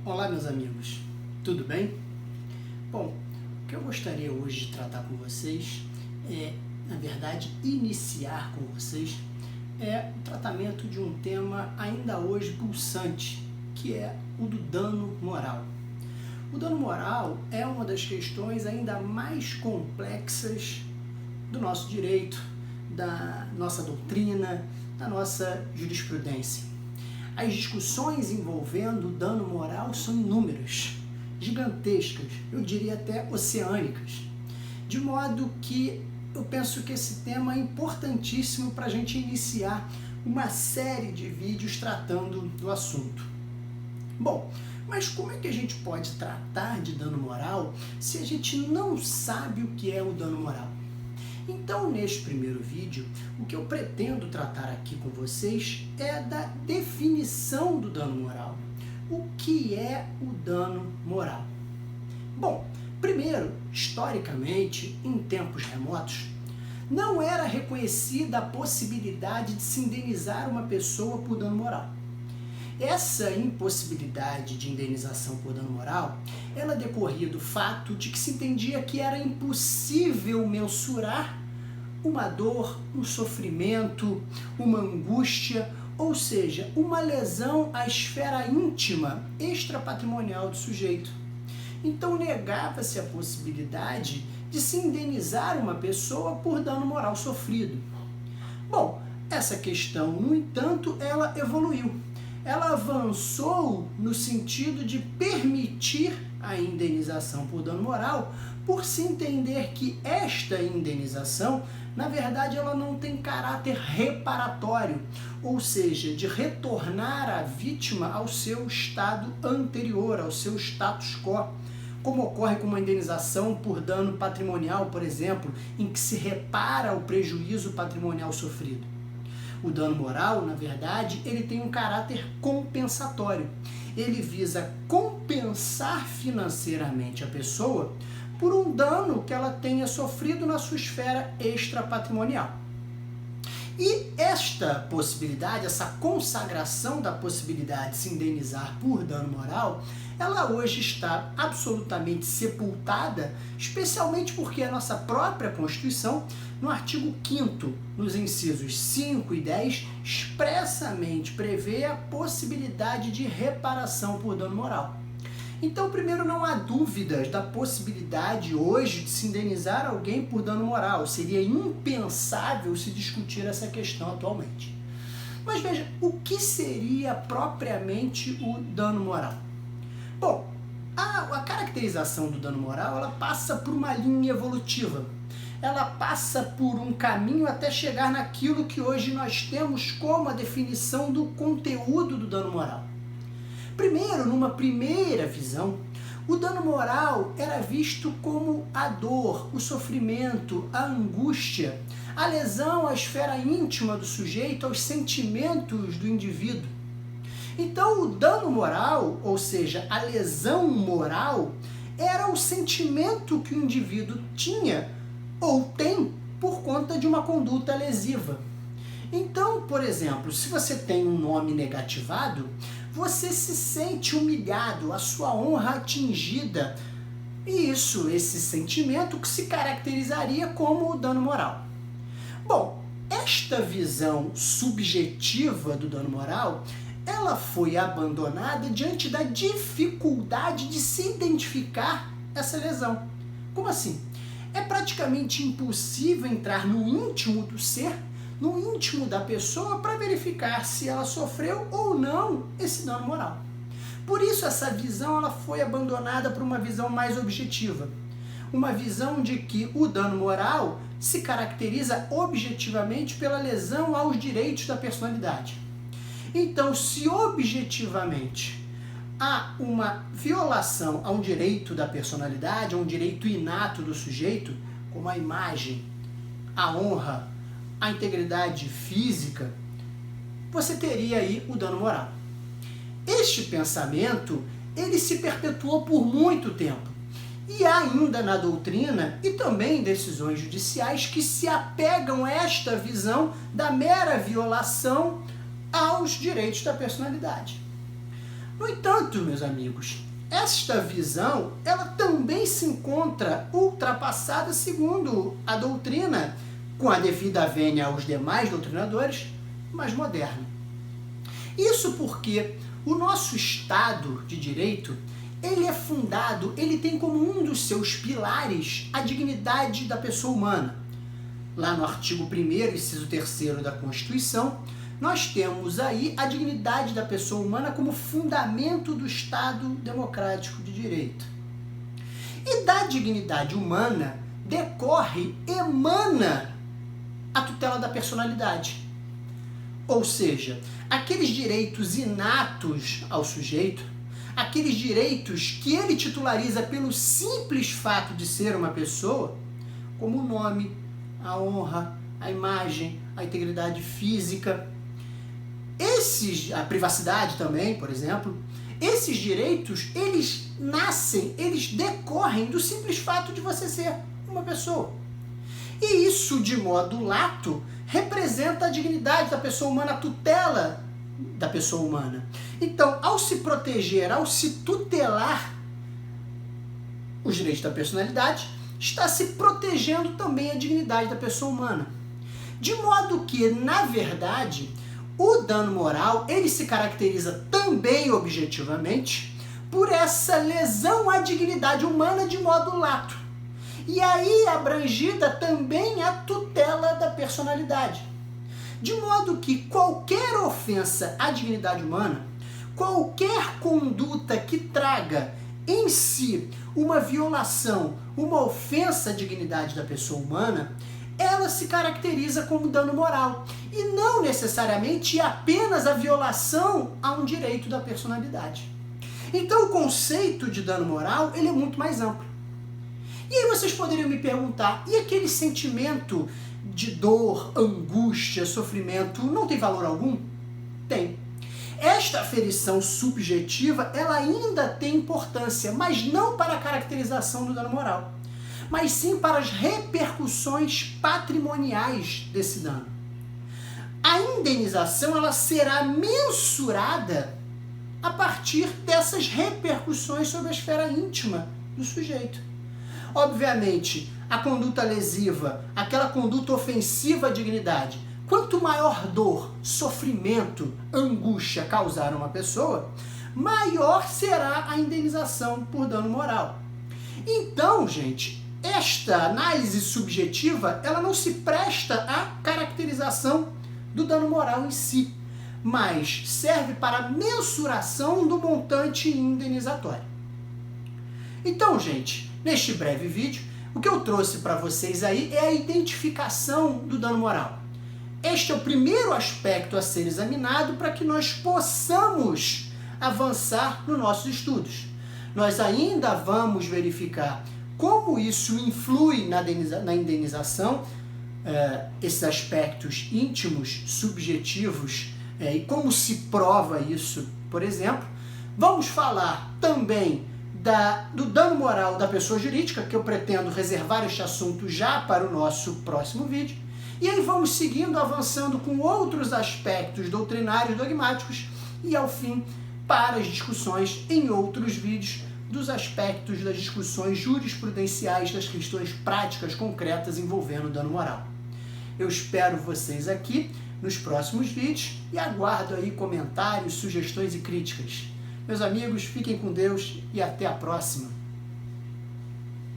Olá, meus amigos, tudo bem? Bom, o que eu gostaria hoje de tratar com vocês é, na verdade, iniciar com vocês o tratamento de um tema ainda hoje pulsante, que é o do dano moral. O dano moral é uma das questões ainda mais complexas do nosso direito, da nossa doutrina, da nossa jurisprudência. As discussões envolvendo o dano moral são inúmeras, gigantescas, eu diria até oceânicas, de modo que eu penso que esse tema é importantíssimo para a gente iniciar uma série de vídeos tratando do assunto. Bom, mas como é que a gente pode tratar de dano moral se a gente não sabe o que é o dano moral? Então, neste primeiro vídeo, o que eu pretendo tratar aqui com vocês é da definição do dano moral. O que é o dano moral? Bom, primeiro, historicamente, em tempos remotos, não era reconhecida a possibilidade de se indenizar uma pessoa por dano moral. Essa impossibilidade de indenização por dano moral, ela decorria do fato de que se entendia que era impossível mensurar uma dor, um sofrimento, uma angústia, ou seja, uma lesão à esfera íntima, extrapatrimonial do sujeito. Então negava-se a possibilidade de se indenizar uma pessoa por dano moral sofrido. Bom, essa questão, no entanto, ela evoluiu. Ela avançou no sentido de permitir a indenização por dano moral, por se entender que esta indenização, na verdade, ela não tem caráter reparatório, ou seja, de retornar a vítima ao seu estado anterior, ao seu status quo, como ocorre com uma indenização por dano patrimonial, por exemplo, em que se repara o prejuízo patrimonial sofrido. O dano moral, na verdade, ele tem um caráter compensatório. Ele visa compensar financeiramente a pessoa por um dano que ela tenha sofrido na sua esfera extrapatrimonial. E esta possibilidade, essa consagração da possibilidade de se indenizar por dano moral, ela hoje está absolutamente sepultada, especialmente porque a nossa própria Constituição, no artigo 5º, nos incisos 5 e 10, expressamente prevê a possibilidade de reparação por dano moral. Então, primeiro, não há dúvidas da possibilidade hoje de se indenizar alguém por dano moral. Seria impensável se discutir essa questão atualmente. Mas veja, o que seria propriamente o dano moral? Bom, a caracterização do dano moral, ela passa por uma linha evolutiva. Ela passa por um caminho até chegar naquilo que hoje nós temos como a definição do conteúdo do dano moral. Primeiro, numa primeira visão, o dano moral era visto como a dor, o sofrimento, a angústia, a lesão à esfera íntima do sujeito, aos sentimentos do indivíduo. Então, o dano moral, ou seja, a lesão moral, era o sentimento que o indivíduo tinha ou tem por conta de uma conduta lesiva. Então, por exemplo, se você tem um nome negativado, você se sente humilhado, a sua honra atingida. E esse sentimento que se caracterizaria como o dano moral. Bom, esta visão subjetiva do dano moral, ela foi abandonada diante da dificuldade de se identificar essa lesão. Como assim? É praticamente impossível entrar no íntimo do ser, no íntimo da pessoa, para verificar se ela sofreu ou não esse dano moral. Por isso, essa visão ela foi abandonada por uma visão mais objetiva. Uma visão de que o dano moral se caracteriza objetivamente pela lesão aos direitos da personalidade. Então, se objetivamente há uma violação a um direito da personalidade, a um direito inato do sujeito, como a imagem, a honra, a integridade física, você teria aí o dano moral. Este pensamento, ele se perpetuou por muito tempo. E há ainda na doutrina e também em decisões judiciais que se apegam a esta visão da mera violação aos direitos da personalidade. No entanto, meus amigos, esta visão, ela também se encontra ultrapassada segundo a doutrina, com a devida vênia aos demais doutrinadores, mais moderna. Isso porque o nosso Estado de Direito, ele é fundado, ele tem como um dos seus pilares a dignidade da pessoa humana. Lá no artigo 1º, inciso 3º da Constituição, nós temos aí a dignidade da pessoa humana como fundamento do Estado democrático de direito. E da dignidade humana decorre, emana a tutela da personalidade. Ou seja, aqueles direitos inatos ao sujeito, aqueles direitos que ele titulariza pelo simples fato de ser uma pessoa, como o nome, a honra, a imagem, a integridade física, a privacidade também, por exemplo, esses direitos, eles nascem, eles decorrem do simples fato de você ser uma pessoa. E isso, de modo lato, representa a dignidade da pessoa humana, a tutela da pessoa humana. Então, ao se proteger, ao se tutelar os direitos da personalidade, está se protegendo também a dignidade da pessoa humana. De modo que, na verdade, o dano moral, ele se caracteriza também objetivamente por essa lesão à dignidade humana de modo lato. E aí abrangida também a tutela da personalidade. De modo que qualquer ofensa à dignidade humana, qualquer conduta que traga em si uma violação, uma ofensa à dignidade da pessoa humana, ela se caracteriza como dano moral e não necessariamente apenas a violação a um direito da personalidade. Então o conceito de dano moral, ele é muito mais amplo. E aí vocês poderiam me perguntar, e aquele sentimento de dor, angústia, sofrimento, não tem valor algum? Tem. Esta aferição subjetiva, ela ainda tem importância, mas não para a caracterização do dano moral, mas sim para as repercussões patrimoniais desse dano. A indenização, ela será mensurada a partir dessas repercussões sobre a esfera íntima do sujeito. Obviamente, a conduta lesiva, aquela conduta ofensiva à dignidade, quanto maior dor, sofrimento, angústia causar a uma pessoa, maior será a indenização por dano moral. Então, gente, esta análise subjetiva, ela não se presta à caracterização do dano moral em si, mas serve para a mensuração do montante indenizatório. Então, gente, neste breve vídeo, o que eu trouxe para vocês aí é a identificação do dano moral. Este é o primeiro aspecto a ser examinado para que nós possamos avançar nos nossos estudos. Nós ainda vamos verificar como isso influi na indenização, esses aspectos íntimos, subjetivos, e como se prova isso, por exemplo. Vamos falar também do dano moral da pessoa jurídica, que eu pretendo reservar este assunto já para o nosso próximo vídeo. E aí vamos seguindo, avançando com outros aspectos doutrinários dogmáticos e, ao fim, para as discussões em outros vídeos dos aspectos das discussões jurisprudenciais, das questões práticas concretas envolvendo o dano moral. Eu espero vocês aqui nos próximos vídeos e aguardo aí comentários, sugestões e críticas. Meus amigos, fiquem com Deus e até a próxima.